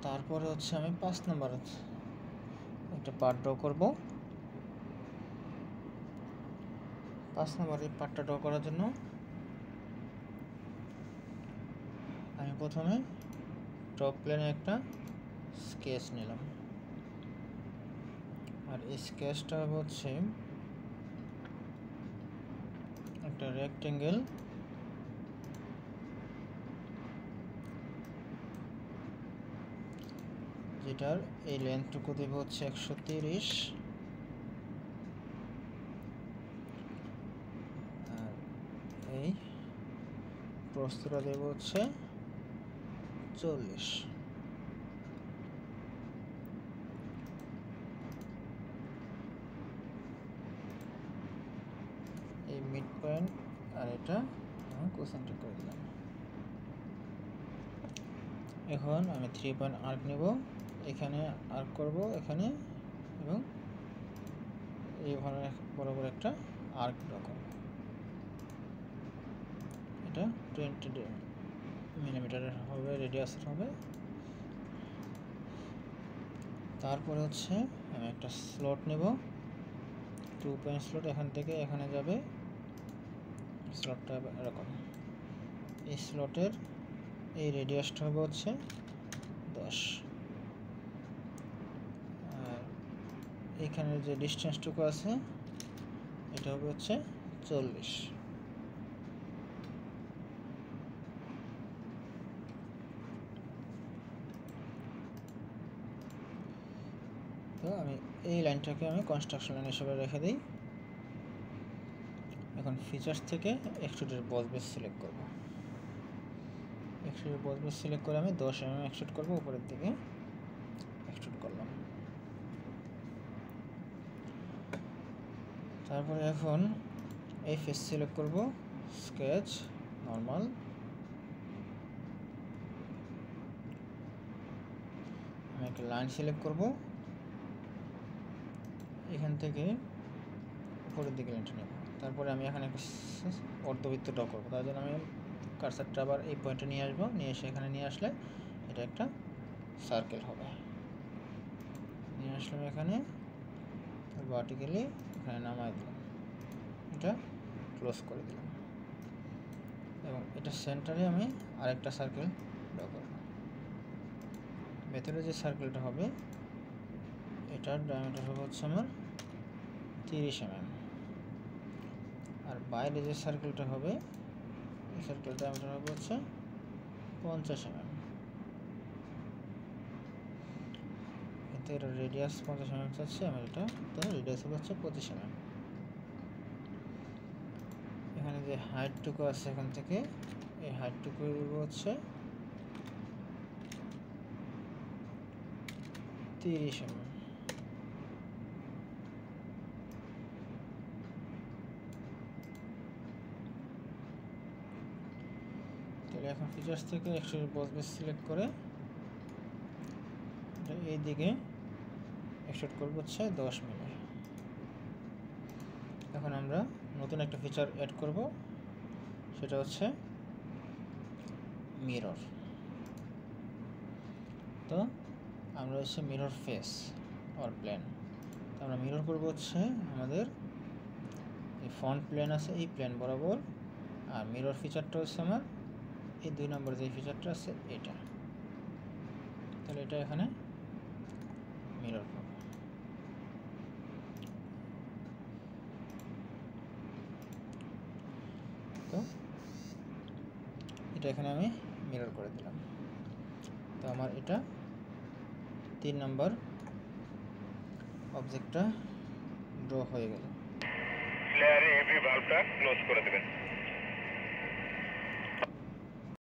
তারপরে হচ্ছে আমি 5 নাম্বার একটা পার্ট ড্র করব। 5 নাম্বার এই পার্টটা ড্র করার জন্য আমি প্রথমে টপ প্লেনে একটা স্কেচ নিলাম, আর এই স্কেচটা হচ্ছে একটা রেক্টেঙ্গেল, যেটার এই লেন্থটুকু দেব হচ্ছে 130, আর এই প্রস্থটা দেব হচ্ছে 40। এই মিড পয়েন্ট আর এটা আমি কোসেন্ট্রিক করে দিলাম। এখন আমি 3 পয়েন্ট আর্ক নেব, এখানে আর্ক করব এখানে, এবং এইভাবে বরাবর একটা আর্ক ড্র করব। এটা 20 মিলিমিটারের হবে, রেডিয়াসের হবে। তারপরে হচ্ছে আমি একটা স্লট নেব, 2 পয়েন্ট স্লট, এখান থেকে এখানে যাবে। স্লটটা এরকম, এই স্লটের এই রেডিয়াসটা হবে হচ্ছে 10, আর এখানে যে ডিস্টেন্সটুকু আছে এটা হবে হচ্ছে 40। তো আমি এই লাইনটাকে আমি কনস্ট্রাকশন লাইন হিসেবে রেখে দিই। এখন ফিচার্স থেকে এক্সট্রুডের বস বেস সিলেক্ট করব। এক্সট্রুডের বস বেস সিলেক্ট করে আমি 10 mm এক্সট্রুড করব, উপরের দিকে এক্সট্রুড করলাম। তারপরে এখন এই ফেস সিলেক্ট করব, স্কেচ, নর্মাল, আমি একটা লাইন সিলেক্ট করব, এখান থেকে উপরের দিকে লাইনটা নেব। তারপরে আমি এখানে একটা অর্ধবৃত্ত ড্র করব। তার জন্য আমি কার্সারটা আবার এই পয়েন্টে নিয়ে আসবো, নিয়ে এসে এখানে নিয়ে আসলে এটা একটা সার্কেল হবে। নিয়ে আসলাম এখানে, ভার্টিক্যালি এখানে নামাই দিলাম, এটা ক্লোজ করে দিলাম, এবং এটা সেন্টারে আমি আরেকটা সার্কেল ড্র করব। ভেতরে যে সার্কেলটা হবে এটার ডায়ামিটার হবে হচ্ছে আমার 30 mm, আর বাইরে যে সার্কেলটা হবে এই সার্কেল ডায়ামিটার হবে হচ্ছে 50 mm। কিন্তু এটা রেডিয়াস 50 mm চাচ্ছি আমার, এটা তো রেডিয়াস হবে হচ্ছে 25 mm। এখানে যে হাইটটুকু আছে এখান থেকে এই হাইটটুকু হচ্ছে 30 mm। তাহলে এখন ফিচার্স থেকে এক্সট্রুড বস বেস সিলেক্ট করে এই দিকে এক্সট্রুড করব হচ্ছে 10 mm। এখন আমরা নতুন একটা ফিচার অ্যাড করব, সেটা হচ্ছে মিরর। তো আমরা হচ্ছে মিরর ফেস অর প্লেন, তো আমরা মিরর করব হচ্ছে আমাদের এই ফ্রন্ট প্লেন আছে এই প্লেন বরাবর, আর মিরর ফিচারটা হচ্ছে আমার এই 2 নম্বর যে ফিচারটা আছে এটা। তাহলে এটা এখানে মিরর করব। তো এটা এখানে আমি মিরর করে দিলাম। তো আমার এটা 3 নম্বর অবজেক্টটা ড্র হয়ে গেল। ফ্লেয়ারে এভরি ভালভটা ক্লোজ করে দেবেন।